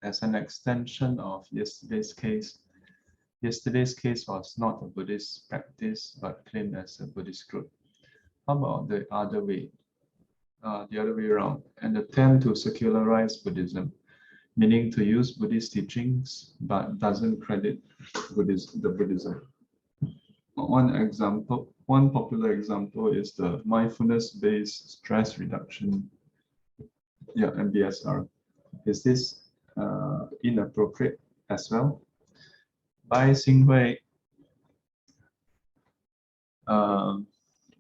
as an extension of yesterday's case. Yesterday's case was not a Buddhist practice, but claimed as a Buddhist group. How about the other way? The other way around, an attempt to secularize Buddhism, meaning to use Buddhist teachings, but doesn't credit the Buddhism. One popular example is the mindfulness-based stress reduction, MBSR. Is this inappropriate as well? By Xinghui,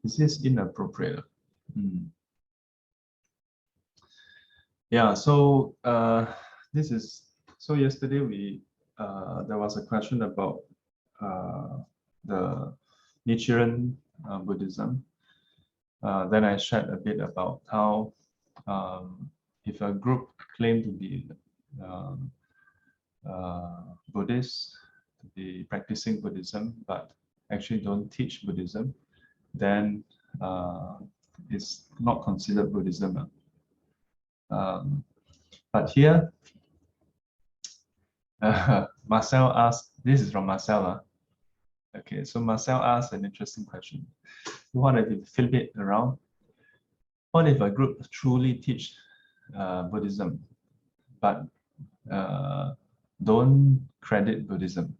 is this inappropriate? Yeah, so yesterday there was a question about the Nichiren Buddhism. Then I shared a bit about how if a group claimed to be Buddhist, to be practicing Buddhism, but actually don't teach Buddhism, then it's not considered Buddhism. But here, Marcel asked, this is from Marcel. Okay, so Marcel asked an interesting question. What if you flip it around? What if a group truly teach Buddhism, but don't credit Buddhism?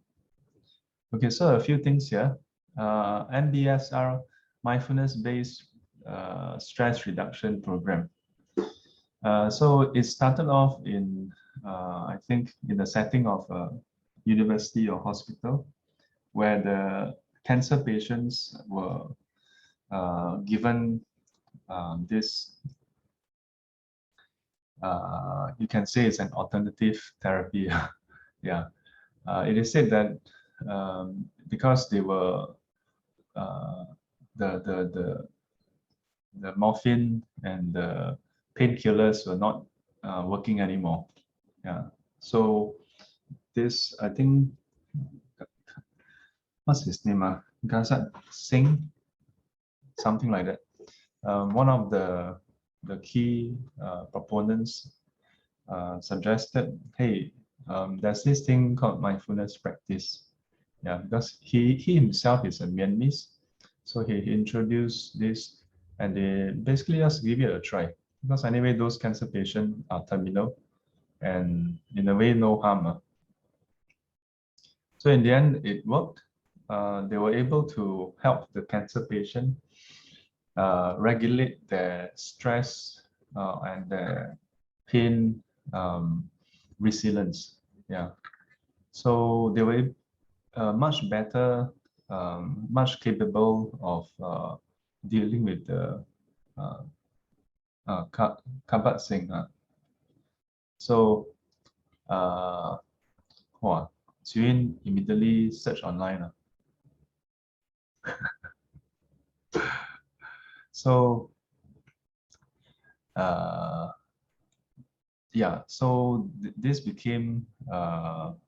Okay, so a few things here. MBSR, mindfulness-based stress reduction program. So it started off in, I think, in the setting of a university or hospital, where the cancer patients were given this, you can say it's an alternative therapy. Yeah, it is said that because they were the morphine and the painkillers were not working anymore. Yeah, so this, I think, what's his name? Gazat Singh, something like that. One of the key proponents suggested, hey, there's this thing called mindfulness practice. Yeah, because he himself is a Myanmar, so he introduced this, and they basically just give it a try. Because anyway, those cancer patients are terminal, and in a way, no harm. So in the end, it worked. They were able to help the cancer patient regulate their stress and their pain resilience. Yeah, so they were much better, much capable of dealing with the Kabat Singh. So, Xuyin immediately search online. So, yeah, so this became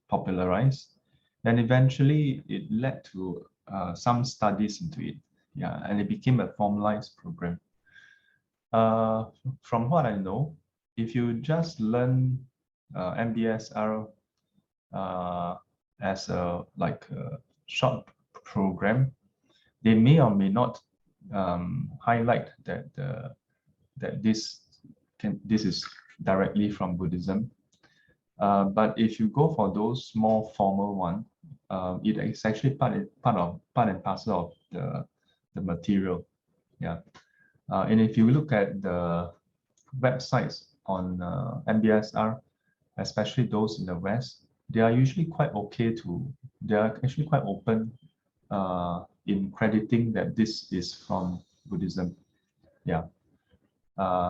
popularized, and eventually it led to some studies into it. Yeah, and it became a formalized program. From what I know, if you just learn MBSR as a short program, they may or may not highlight that this is directly from Buddhism. But if you go for those more formal one, it is actually part and parcel of the material. Yeah. And if you look at the websites on MBSR, especially those in the West, they are usually quite okay they are actually quite open in crediting that this is from Buddhism. Yeah.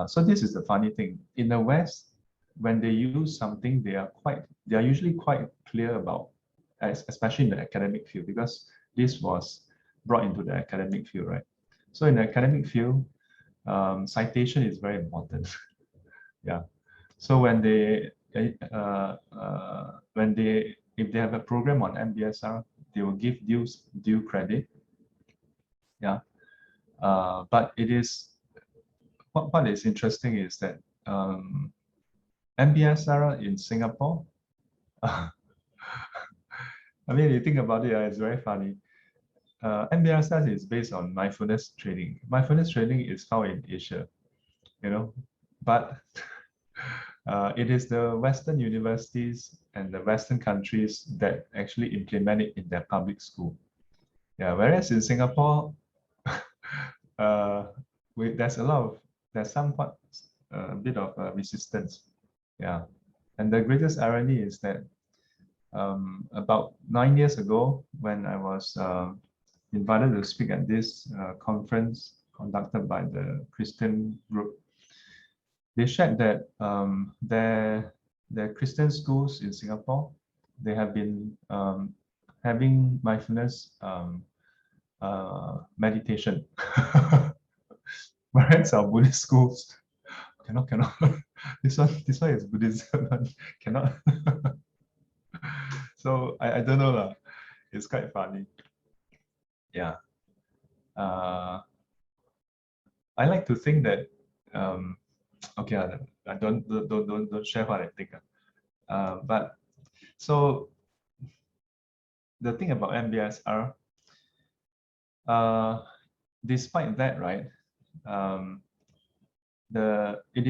So this is the funny thing. In the West, when they use something, they are usually quite clear about, especially in the academic field, because this was brought into the academic field, right? So in the academic field, citation is very important. Yeah. So when if they have a program on MBSR, they will give due credit. Yeah. But it is what is interesting is that MBSR in Singapore. I mean, you think about it, it's very funny. MBSR is based on mindfulness training. Mindfulness training is found in Asia, but it is the Western universities and the Western countries that actually implement it in their public school. Yeah, whereas in Singapore, uh, there's somewhat a bit of resistance. Yeah, and the greatest irony is that about 9 years ago, when I was invited to speak at this conference conducted by the Christian group, they shared that their Christian schools in Singapore, they have been having mindfulness meditation. Whereas our Buddhist schools cannot. This one is Buddhism, cannot. So I don't know lah. It's quite funny. Yeah. I like to think that okay, I don't share what I think. But so the thing about MBSR, despite that, right? It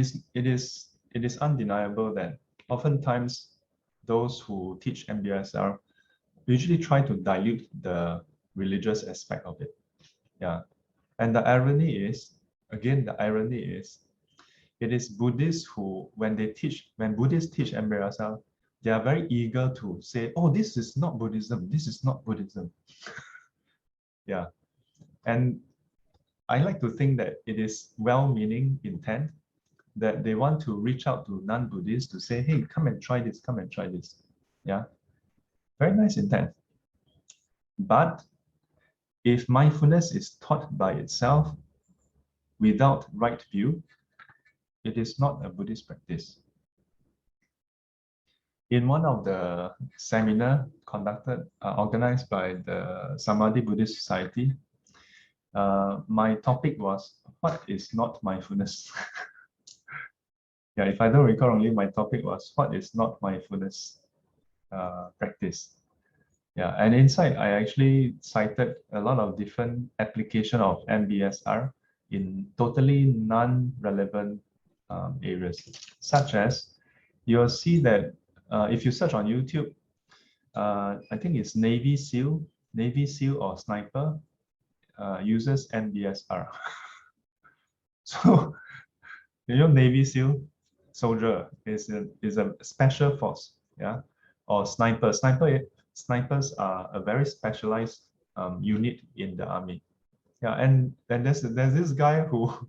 is undeniable that oftentimes those who teach MBSR usually try to dilute the religious aspect of it. Yeah. And the irony is, again, it is Buddhists who, when Buddhists teach MBSR, they are very eager to say, oh, this is not Buddhism, this is not Buddhism. Yeah. And I like to think that it is well-meaning intent, that they want to reach out to non-Buddhists to say, hey, come and try this, come and try this. Yeah. Very nice intent. But if mindfulness is taught by itself without right view, it is not a Buddhist practice. In one of the seminar organized by the Samadhi Buddhist Society, my topic was, what is not mindfulness? Yeah, if I don't recall wrongly, my topic was, what is not mindfulness practice? Yeah, and inside I actually cited a lot of different application of MBSR in totally non-relevant areas, such as you'll see that if you search on YouTube, I think it's Navy SEAL or sniper uses MBSR. So Navy SEAL soldier is a special force, yeah, or sniper. Snipers are a very specialized unit in the army. Yeah, and then there's this guy who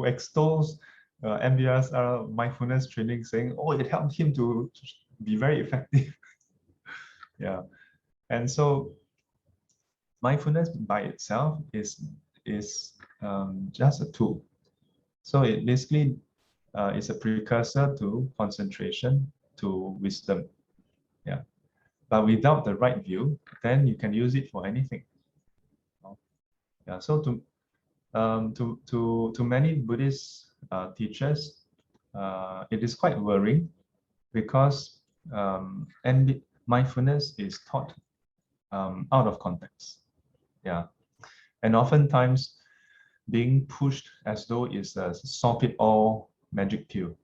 extols MBSR mindfulness training, saying, oh, it helped him to be very effective. Yeah, and so mindfulness by itself is just a tool. So it basically is a precursor to concentration, to wisdom. Yeah, but without the right view, then you can use it for anything. Yeah, so to many Buddhist teachers, it is quite worrying because mindfulness is taught out of context. Yeah, and oftentimes being pushed as though it's a solve-it-all magic pill.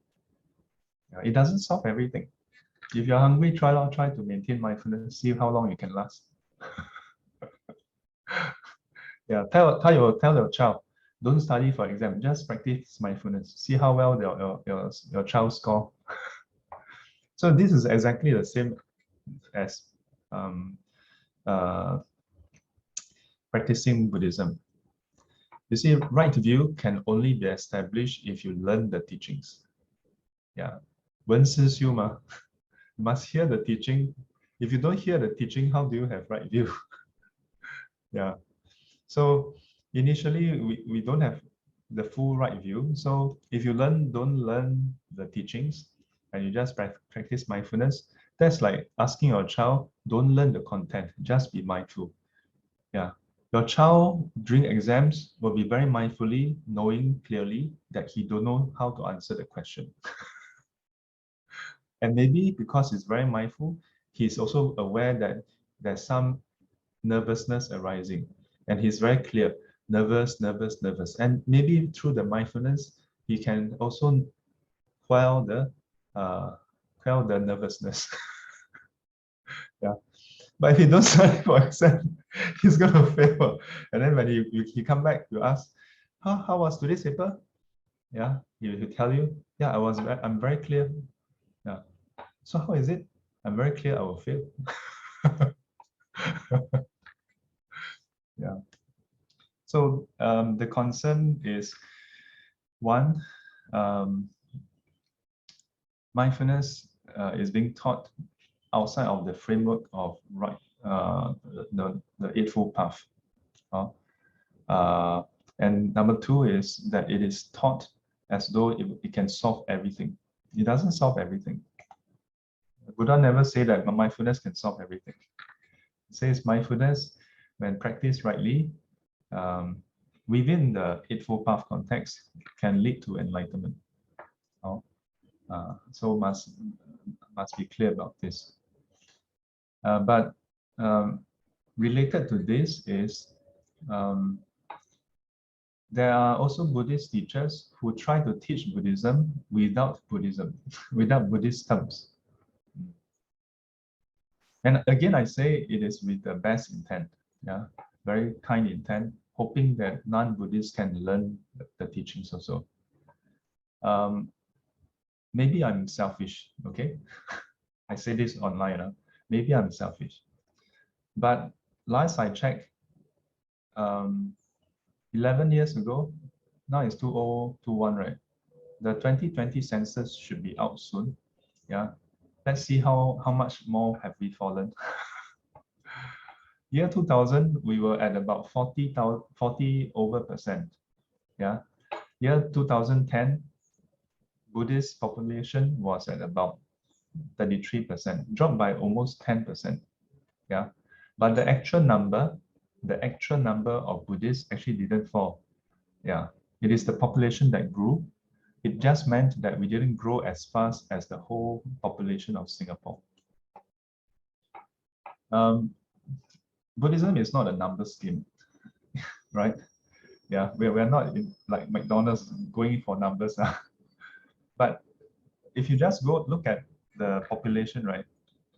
It doesn't solve everything. If you're hungry, try to maintain mindfulness, see how long you can last. Yeah, tell your child, don't study for exam, just practice mindfulness. See how well your child score. So this is exactly the same as practicing Buddhism. You see, right view can only be established if you learn the teachings. Yeah, 闻思修 ma. You must hear the teaching. If you don't hear the teaching, how do you have right view? Yeah. So initially, we don't have the full right view. So if you don't learn the teachings and you just practice mindfulness, that's like asking your child, don't learn the content, just be mindful. Yeah. Your child during exams will be very mindfully knowing clearly that he don't know how to answer the question. And maybe because he's very mindful, he's also aware that there's some nervousness arising. And he's very clear, nervous, nervous, nervous. And maybe through the mindfulness, he can also quell the nervousness. Yeah. But if he don't study for exam, he's gonna fail. And then when he come back, you ask, how was today's paper? Yeah, he'll tell you, yeah, I'm very clear. Yeah. So how is it? I'm very clear I will fail. Yeah. So the concern is one, mindfulness is being taught outside of the framework of the Eightfold Path. And number two is that it is taught as though it can solve everything. It doesn't solve everything. Buddha never said that mindfulness can solve everything. It says mindfulness, when practiced rightly, within the Eightfold Path context, can lead to enlightenment. So must be clear about this. But related to this is there are also Buddhist teachers who try to teach Buddhism without Buddhism, without Buddhist terms. And again, I say it is with the best intent, yeah, very kind intent, hoping that non-Buddhists can learn the teachings also. Maybe I'm selfish, okay? I say this online, maybe I'm selfish. But last I checked, 11 years ago, now it's 2021, right? The 2020 census should be out soon. Yeah. Let's see how much more have we fallen. Year 2000, we were at about 40 over percent. Yeah. Year 2010, Buddhist population was at about 33%, dropped by almost 10%. Yeah. But the actual number of Buddhists actually didn't fall. Yeah. It is the population that grew. It just meant that we didn't grow as fast as the whole population of Singapore. Buddhism is not a number scheme, right? Yeah, we're not in, like McDonald's going for numbers. But if you just go look at the population, right?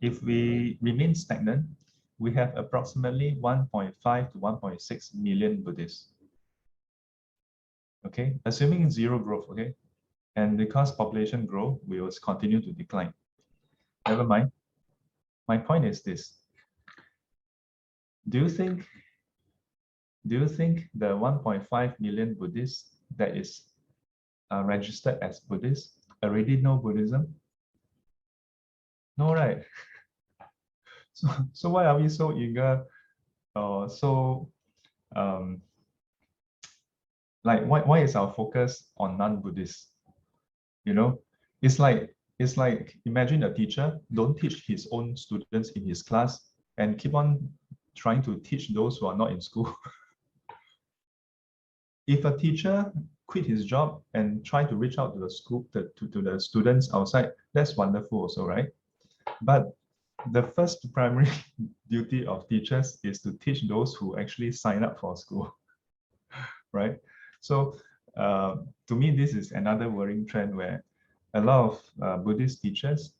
If we remain stagnant, we have approximately 1.5 to 1.6 million Buddhists. Okay, assuming zero growth, okay? And because population grow, we will continue to decline. Never mind. My point is this. Do you think the 1.5 million Buddhists that is registered as Buddhists already know Buddhism? No, right? So why are we so eager or like why is our focus on non-Buddhists? You know, it's like imagine a teacher don't teach his own students in his class and keep on trying to teach those who are not in school. If a teacher quit his job and try to reach out to the school to the students outside, that's wonderful also, right? But the first primary duty of teachers is to teach those who actually sign up for school, right? So to me, this is another worrying trend where a lot of Buddhist teachers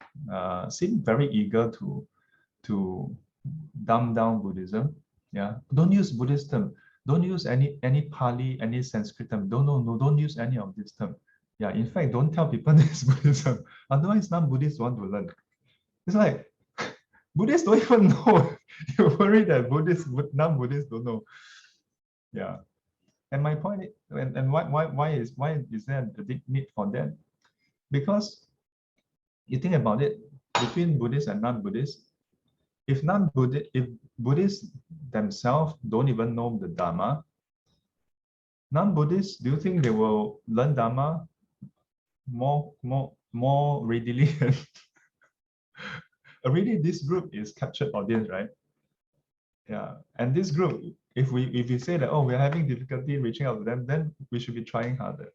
seem very eager to dumb down Buddhism. Yeah, don't use Buddhist term. Don't use any Pali, any Sanskrit term. Don't use any of this term. Yeah, in fact, don't tell people this Buddhism. Otherwise, non-Buddhists want to learn. It's like Buddhists don't even know. You're worried that non-Buddhists don't know. Yeah. And my point is, and why is there a big need for that? Because you think about it, between Buddhists and non-Buddhists, if Buddhists themselves don't even know the Dharma, non-Buddhists, do you think they will learn Dharma more readily? Already this group is captured audience, right? Yeah. And this group, if we say that, oh, we're having difficulty reaching out to them, then we should be trying harder.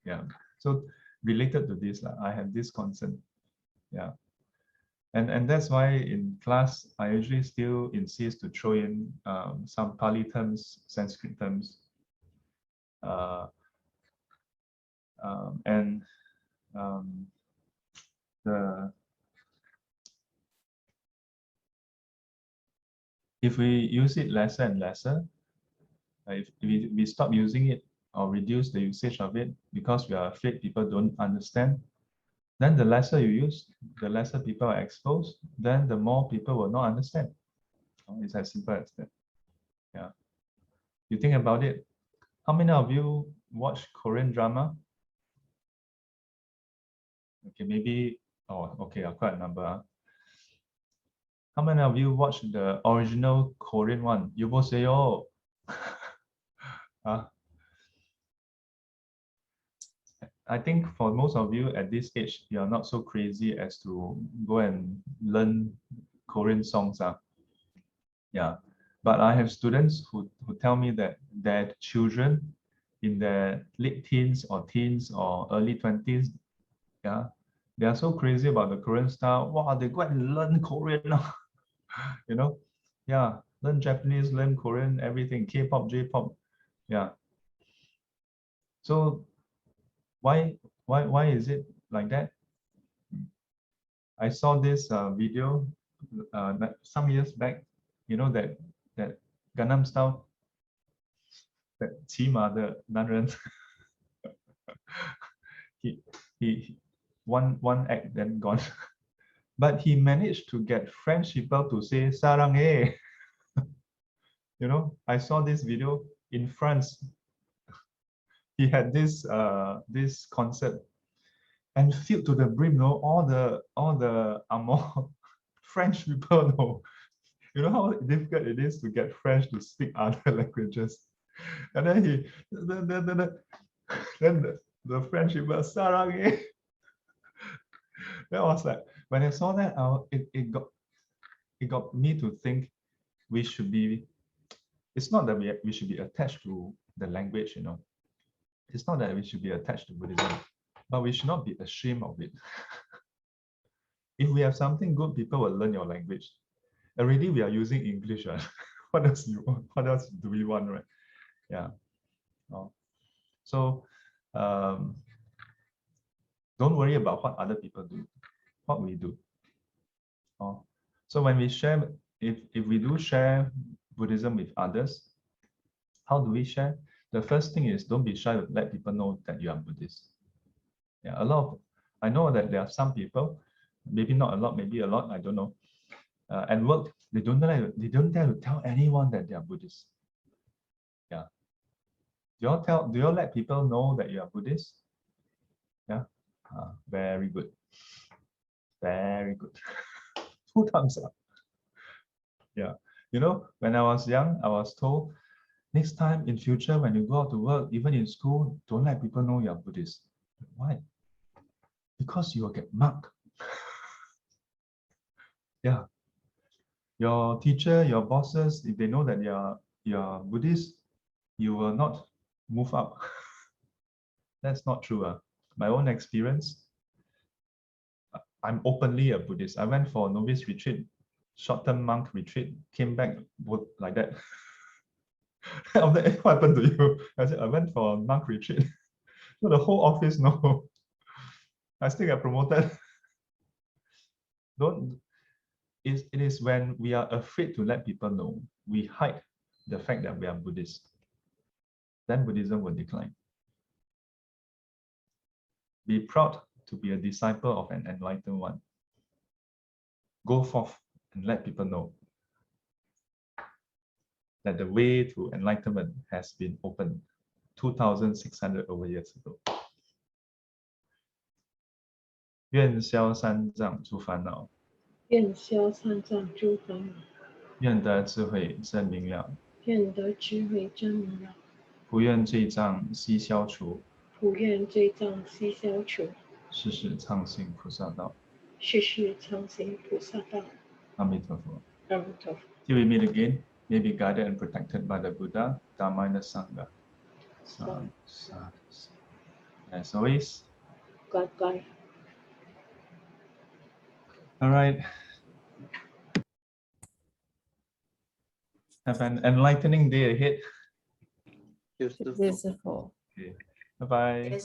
Yeah. So related to this, I have this concern. Yeah. And that's why in class, I usually still insist to throw in some Pali terms, Sanskrit terms, uh, and the if we use it lesser and lesser, if we stop using it or reduce the usage of it because we are afraid people don't understand, then the lesser you use, the lesser people are exposed, then the more people will not understand. It's as simple as that. Yeah. You think about it. How many of you watch Korean drama? Okay, maybe, oh, okay, quite a number. How many of you watch the original Korean one? Yoboseyo. I think for most of you at this age, you are not so crazy as to go and learn Korean songs. Yeah. But I have students who tell me that their children in their late teens or early 20s, yeah, they are so crazy about the Korean style. Wow, they go and learn Korean now. You know? Yeah. Learn Japanese, learn Korean, everything, K-pop, J-pop. Yeah. So why is it like that? I saw this video some years back. You know that Gangnam Style, that 骑马的男人 he he one act then gone. But he managed to get French people to say "saranghae." You know, I saw this video in France. He had this concert and filled to the brim. No, all the Amor French people. No, you know how difficult it is to get French to speak other languages. And then then the French people "saranghae." That was like when I saw that, it got me to think we should be. It's not that we should be attached to the language, you know. It's not that we should be attached to Buddhism, but we should not be ashamed of it. If we have something good, people will learn your language. Already we are using English. Right? What else you want? What else do we want, right? Yeah. Oh. So don't worry about what other people do, what we do. Oh. So when we share, if we do share Buddhism with others, how do we share? The first thing is don't be shy to let people know that you are Buddhist. Yeah, I know that there are some people, maybe not a lot, maybe a lot, I don't know. At work, they don't dare to tell anyone that they are Buddhist. Yeah. Do you all let people know that you are Buddhist? Yeah. Very good. Very good. 2 thumbs up. Yeah. You know, when I was young, I was told, next time in future, when you go out to work, even in school, don't let people know you're Buddhist. Why? Because you will get marked. Yeah. Your teacher, your bosses, if they know that you're Buddhist, you will not move up. That's not true. My own experience, I'm openly a Buddhist. I went for a novice retreat, short-term monk retreat, came back like that. What happened to you? I said, I went for a monk retreat. So the whole office know. I still get promoted. Don't it is when we are afraid to let people know, we hide the fact that we are Buddhist. Then Buddhism will decline. Be proud to be a disciple of an enlightened one. Go forth and let people know that the way to enlightenment has been opened 2,600 over years ago. 愿消三障诸烦恼，愿消三障诸烦恼，愿得智慧真明了，愿得智慧真明了。不愿罪障悉消除，不愿罪障悉消除，世世常行菩萨道。世世常行菩萨道。阿弥陀佛。阿弥陀佛。 Till we meet again, may be guided and protected by the Buddha, Dhamma, and the Sangha. Sadhu, sadhu, sadhu. As always, God guide. All right. Have an enlightening day ahead. Beautiful. Beautiful. Okay. Bye-bye.